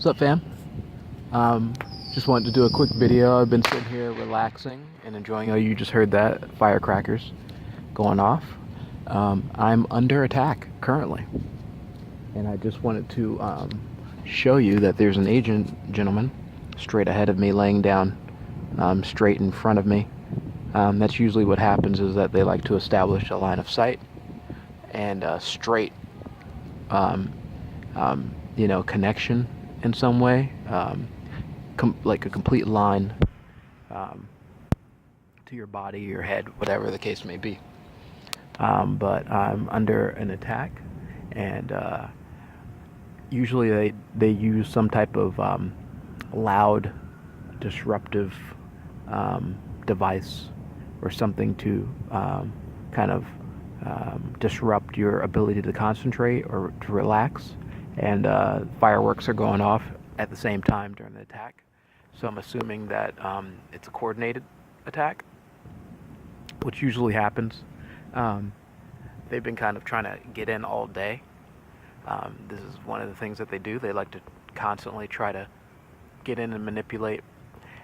What's up, fam? Um, just wanted to do a quick video. I've been sitting here relaxing and enjoying. Oh, you just heard that firecrackers going off. I'm under attack currently, and I just wanted to show you that there's an agent gentleman straight ahead of me, laying down straight in front of me. That's usually what happens, is that they like to establish a line of sight and straight, um, connection in some way, like a complete line um, to your body, your head, whatever the case may be. But I'm under an attack, and usually they use some type of loud, disruptive device or something to kind of disrupt your ability to concentrate or to relax. And fireworks are going off at the same time during the attack. So I'm assuming that it's a coordinated attack, which usually happens. Um, they've been kind of trying to get in all day. This is one of the things that they do. They like to constantly try to get in and manipulate.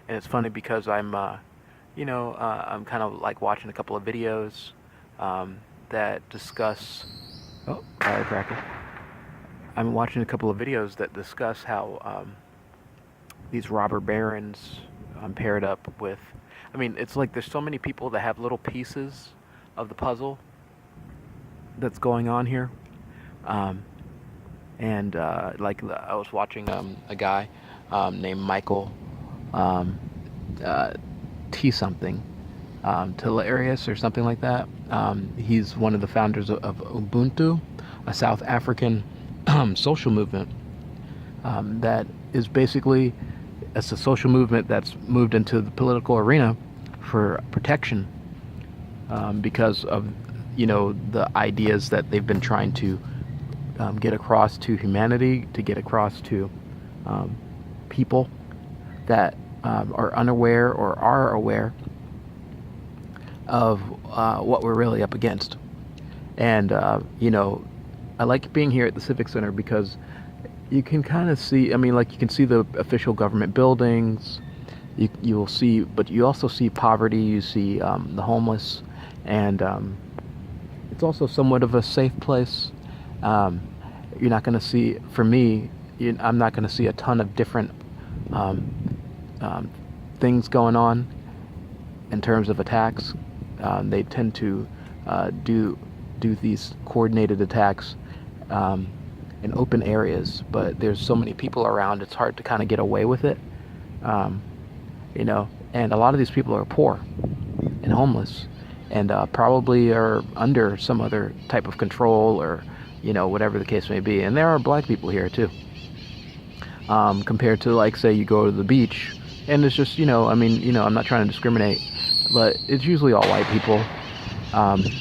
And it's funny because I'm kind of like watching a couple of videos that discuss. Oh, firecracker. I'm watching a couple of videos that discuss how these robber barons paired up with. I mean, it's like there's so many people that have little pieces of the puzzle that's going on here. Um, and like I was watching a guy named Michael um, uh, T something, Tilarius or something like that. He's one of the founders of Ubuntu, a South African social movement that is basically, it's a social movement that's moved into the political arena for protection, because of the ideas that they've been trying to get across to humanity, to get across to people that are unaware or are aware of what we're really up against. And I like being here at the Civic Center because you can kind of see. I mean, like, you can see the official government buildings. You'll see, but you also see poverty. You see the homeless, and it's also somewhat of a safe place. You're not going to see, for me, I'm not going to see a ton of different things going on in terms of attacks. They tend to do these coordinated attacks in open areas, but there's so many people around, it's hard to kind of get away with it. And a lot of these people are poor and homeless, and probably are under some other type of control, or whatever the case may be. And there are black people here too, compared to, like, say you go to the beach and it's just I'm not trying to discriminate, but it's usually all white people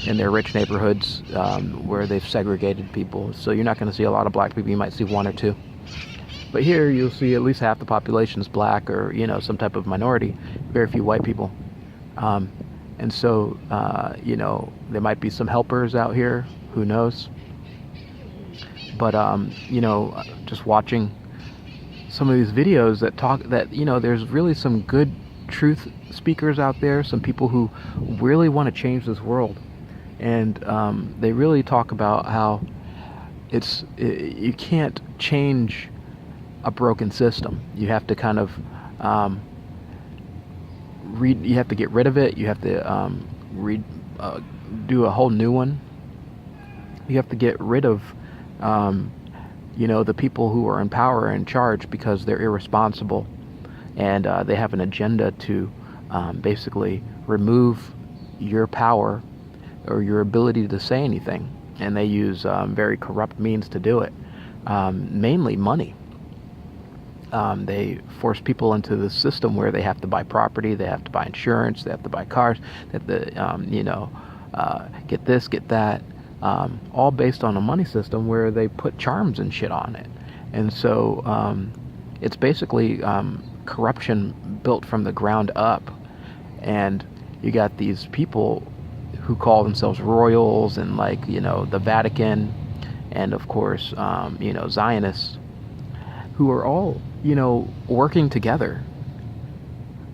in their rich neighborhoods, where they've segregated people. So you're not going to see a lot of black people. You might see one or two. But here you'll see at least half the population is black, or some type of minority. Very few white people. And so there might be some helpers out here. Who knows? But just watching some of these videos that talk that there's really some good truth speakers out there, some people who really want to change this world, and they really talk about how you can't change a broken system. You have to kind of you have to get rid of it. You have to do a whole new one. You have to get rid of the people who are in power and in charge, because they're irresponsible, and they have an agenda to basically remove your power or your ability to say anything. And they use very corrupt means to do it, mainly money. They force people into the system where they have to buy property, they have to buy insurance, they have to buy cars, they have to get this, get that, all based on a money system where they put charms and shit on it. And so it's basically corruption built from the ground up. And you got these people who call themselves royals, and, like, the Vatican, and of course Zionists, who are all, working together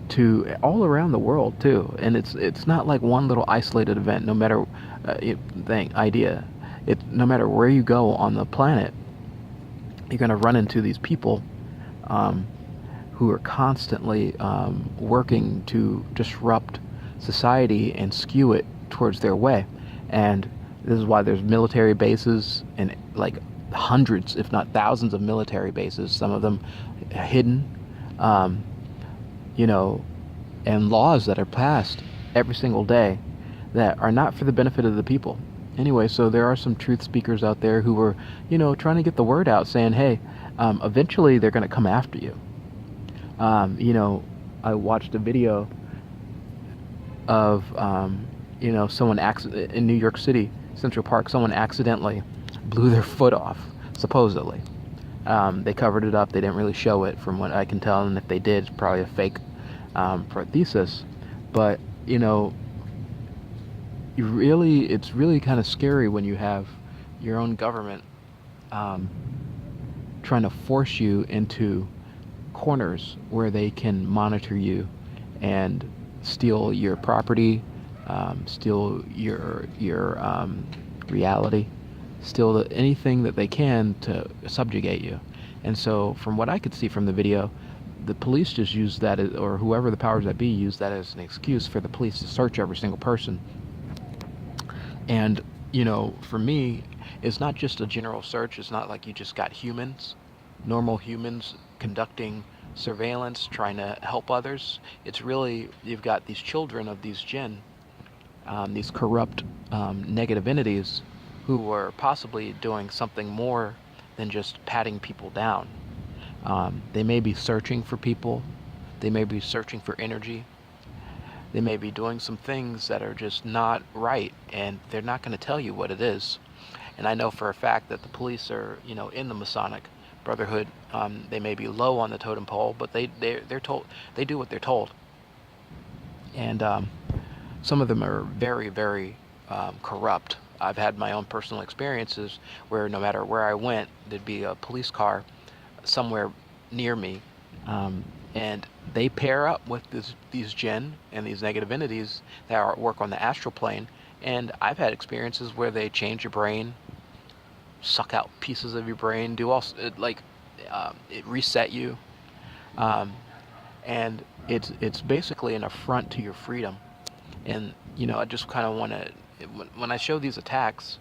to all around the world too. And it's not like one little isolated event. No matter idea, it no matter where you go on the planet, you're going to run into these people um, who are constantly working to disrupt society and skew it towards their way. And this is why there's military bases and like hundreds, if not thousands, of military bases. Some of them hidden, um, you know, and laws that are passed every single day that are not for the benefit of the people. Anyway, so there are some truth speakers out there who are, trying to get the word out, saying, "Hey, eventually they're going to come after you." You know, I watched a video of, someone in New York City, Central Park. Someone accidentally blew their foot off, supposedly. They covered it up. They didn't really show it, from what I can tell, and if they did, it's probably a fake prosthesis. But it's really kind of scary when you have your own government um, trying to force you into corners where they can monitor you and steal your property, steal your reality, steal anything that they can to subjugate you. And so, from what I could see from the video, the police just use that, or whoever the powers that be use that as an excuse for the police to search every single person. And for me, it's not just a general search. It's not like you just got normal humans conducting surveillance, trying to help others. It's really, you've got these children of these jinn, these corrupt, negative entities who are possibly doing something more than just patting people down. They may be searching for people. They may be searching for energy. They may be doing some things that are just not right, and they're not going to tell you what it is. And I know for a fact that the police are, in the Masonic Brotherhood. They may be low on the totem pole, but they're told, they do what they're told. And some of them are very, very corrupt. I've had my own personal experiences where no matter where I went, there'd be a police car somewhere near me, and they pair up with these jinn and these negative entities that work on the astral plane. And I've had experiences where they change your brain, suck out pieces of your brain, do all it reset you, and it's basically an affront to your freedom. And I just kind of want to, when I show these attacks,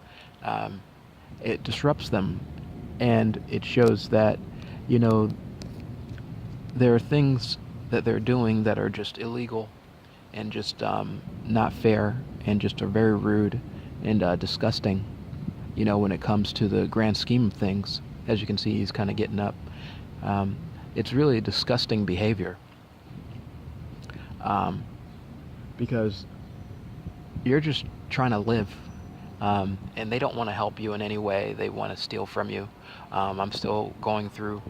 it disrupts them, and it shows that there are things that they're doing that are just illegal and just not fair and just are very rude and disgusting. When it comes to the grand scheme of things, as you can see, he's kind of getting up. It's really a disgusting behavior, because you're just trying to live, and they don't want to help you in any way. They want to steal from you. I'm still going through,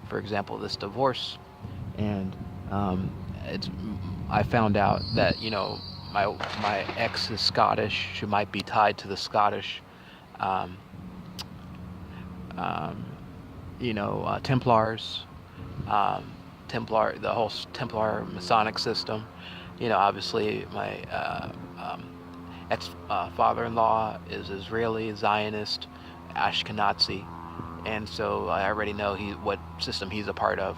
for example, this divorce, and I found out that my ex is Scottish. She might be tied to the Scottish Templars, the whole Templar Masonic system. Obviously my ex father-in-law is Israeli, Zionist, Ashkenazi, and so I already know what system he's a part of.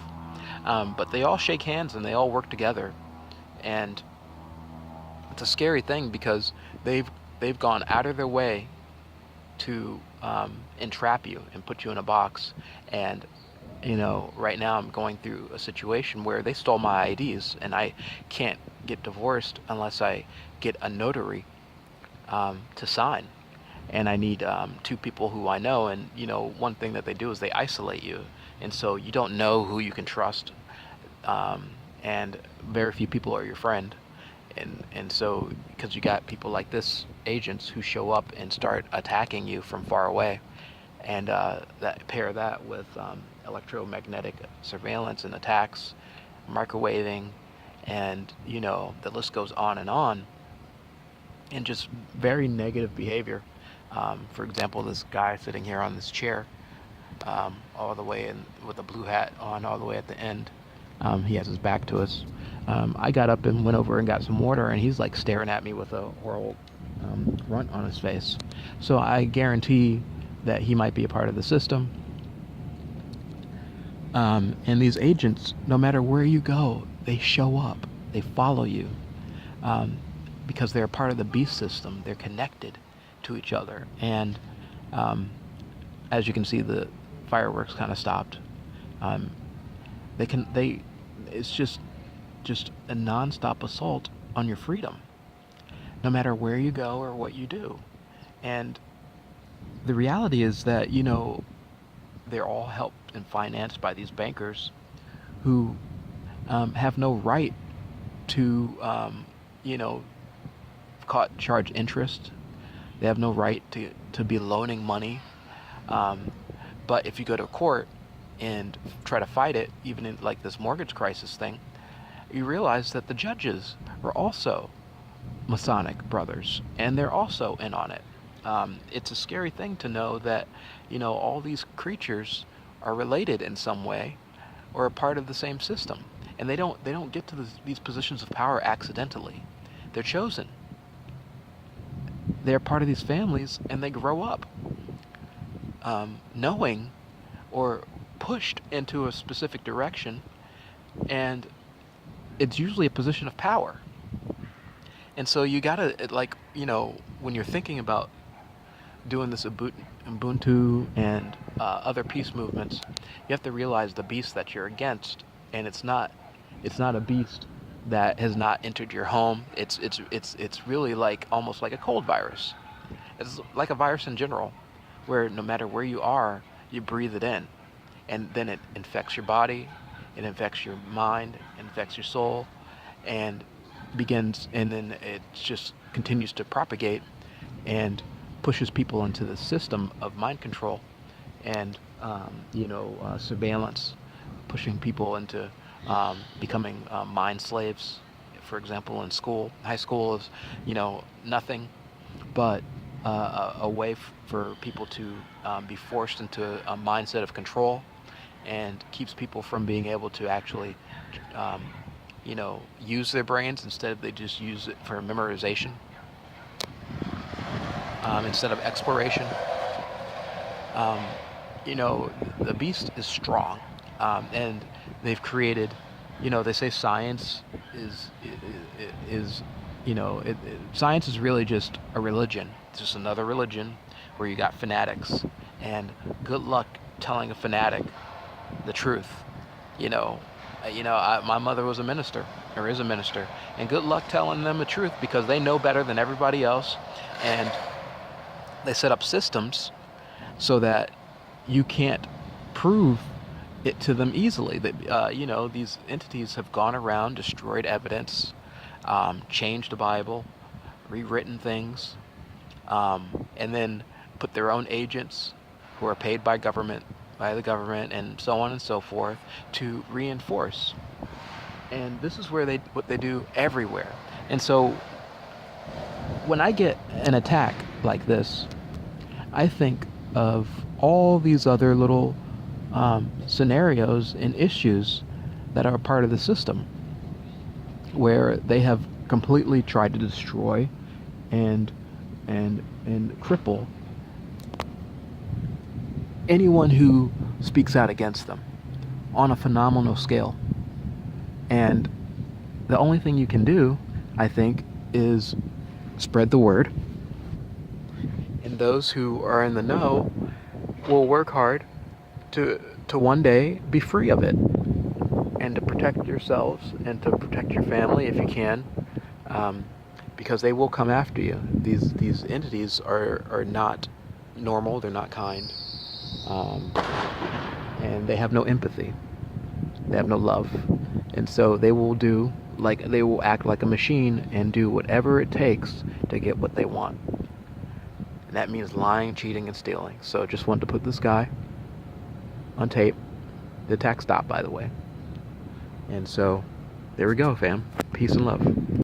But they all shake hands and they all work together, and it's a scary thing because they've gone out of their way to entrap you and put you in a box. And right now I'm going through a situation where they stole my IDs, and I can't get divorced unless I get a notary to sign. And I need two people who I know. And one thing that they do is they isolate you, and so you don't know who you can trust, and very few people are your friend. And so, because you got people like this, agents who show up and start attacking you from far away, and pair that with electromagnetic surveillance and attacks, microwaving, and the list goes on, and just very negative behavior. For example, this guy sitting here on this chair, all the way in with a blue hat on all the way at the end. He has his back to us. I got up and went over and got some water, and he's like staring at me with a horrible grunt on his face. So I guarantee that he might be a part of the system. And these agents, no matter where you go, they show up. They follow you because they're a part of the beast system. They're connected to each other. And as you can see, the fireworks kind of stopped. It's just a nonstop assault on your freedom, no matter where you go or what you do. And the reality is that, they're all helped and financed by these bankers who have no right to, charge interest. They have no right to be loaning money. But if you go to court and try to fight it, even in like this mortgage crisis thing, you realize that the judges are also Masonic brothers, and they're also in on it. It's a scary thing to know that, all these creatures are related in some way or a part of the same system. And they don't get to these positions of power accidentally. They're chosen. They're part of these families, and they grow up knowing or pushed into a specific direction, and it's usually a position of power. And so you gotta, when you're thinking about doing this Ubuntu and other peace movements, you have to realize the beast that you're against, and it's not a beast that has not entered your home. It's really like almost like a cold virus. It's like a virus in general, where no matter where you are, you breathe it in, and then it infects your body, it infects your mind, it infects your soul, and then it just continues to propagate and pushes people into the system of mind control and surveillance, pushing people into becoming mind slaves. For example, in school, high school is nothing but a way for people to be forced into a mindset of control, and keeps people from being able to actually use their brains. Instead, they just use it for memorization instead of exploration. The beast is strong, and they've created, they say science science is really just a religion. It's just another religion where you got fanatics, and good luck telling a fanatic the truth. My mother was a minister, or is a minister, and good luck telling them the truth, because they know better than everybody else, and they set up systems so that you can't prove it to them easily. That these entities have gone around, destroyed evidence, changed the Bible, rewritten things, and then put their own agents who are paid by the government, and so on and so forth, to reinforce. And this is what they do everywhere. And so when I get an attack like this, I think of all these other little scenarios and issues that are part of the system, where they have completely tried to destroy and cripple anyone who speaks out against them on a phenomenal scale. And the only thing you can do, I think, is spread the word. And those who are in the know will work hard to one day be free of it, and to protect yourselves and to protect your family if you can, because they will come after you. These entities are not normal. They're not kind, and they have no empathy. They have no love, and so they will act like a machine and do whatever it takes to get what they want. And that means lying, cheating, and stealing. So just wanted to put this guy on tape. The attack stopped, by the way. And so there we go, fam. Peace and love.